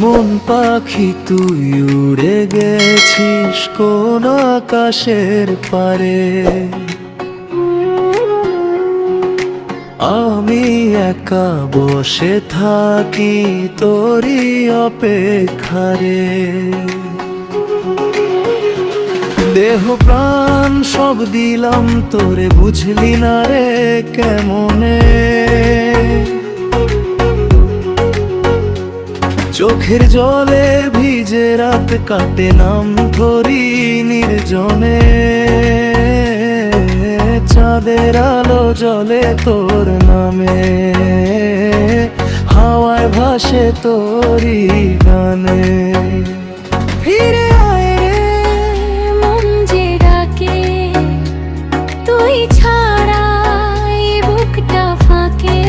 মন পাখি তুই উড়ে গেছিস কোন আকাশের পারে, আমি একা বসে থাকি তোরই অপেক্ষারে। দেহ প্রাণ সব দিলাম তোরে, বুঝলি না রে কেমনে। চোখের জলে ভিজে রাত কাটে নাম ধরি নির্জনে, চাঁদের আলো জলে তোর নামে, হাওয়ায় ভাসে তোরই গানে। ফিরে আয় রে মন যে ডাকে, তুই ছাড়া এই বুকটা ফাঁকে।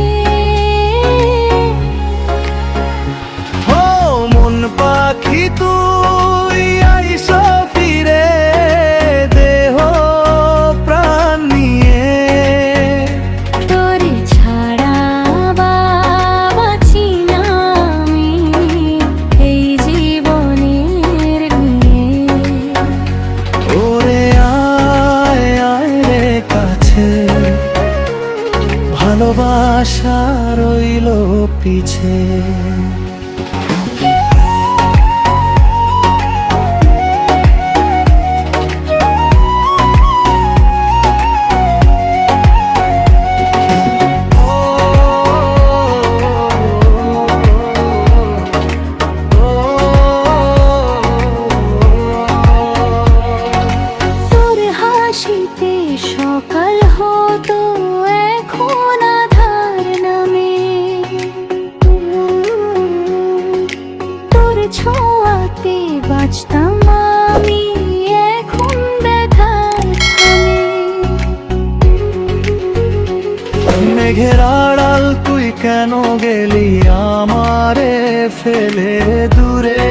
ও মন পাখি তুই আইসো ফিরে, দেহ প্রাণ নিয়ে। তোরে ছাড়া বাঁচি না আমি এই জীবনের নিয়ে। ওরে আয় আয় রে কাছে, ভালোবাসা রইল পিছে। তোর হাসিতে সকাল হতো এখন আধার নামে, তোর ছোঁয়াতে বাঁচতাম আমি এখন ব্যথার থামে। মেঘের আড়াল তুই কেন গেলি আমারে ফেলে দূরে,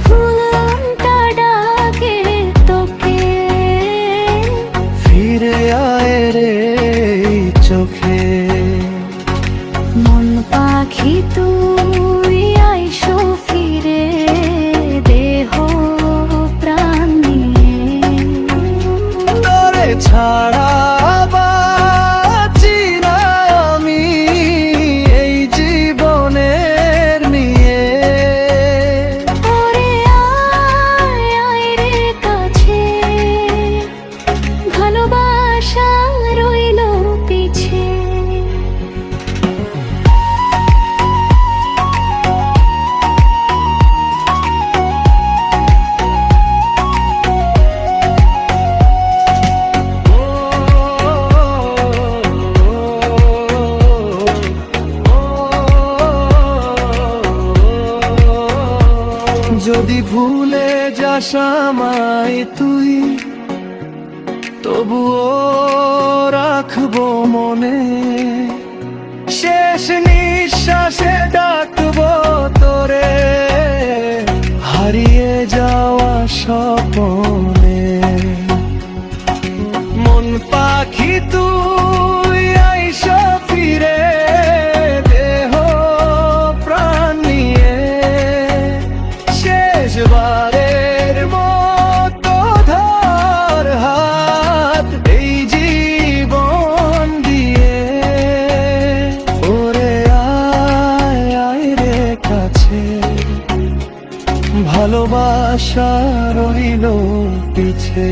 ফুলটা ডাকে তোকে, ফিরে আয় রে এই চোখে। মন পাখি তুই আইসো ফিরে, দেহ প্রাণ নিয়ে। তোরে ছাড়া বাঁচি না আমি এই জীবনের নিয়ে। ওরে আয় আয় রে কাছে, ভালোবাসা রইল পিছে। যদি ভুলে যাস আমায় তুই, তবুও রাখবো মনে, শেষ নিঃশ্বাসে ডাকবো তোরে, হারিয়ে যাওয়া স্বপনে। মন পাখি তুই আইসো ফিরে, দেহ প্রাণ নিয়ে। শেষবারের মতো ধর হাত এই জীবন দিয়ে। ওরে আয় আয় রে কাছে, ভালোবাসা রইল পিছে।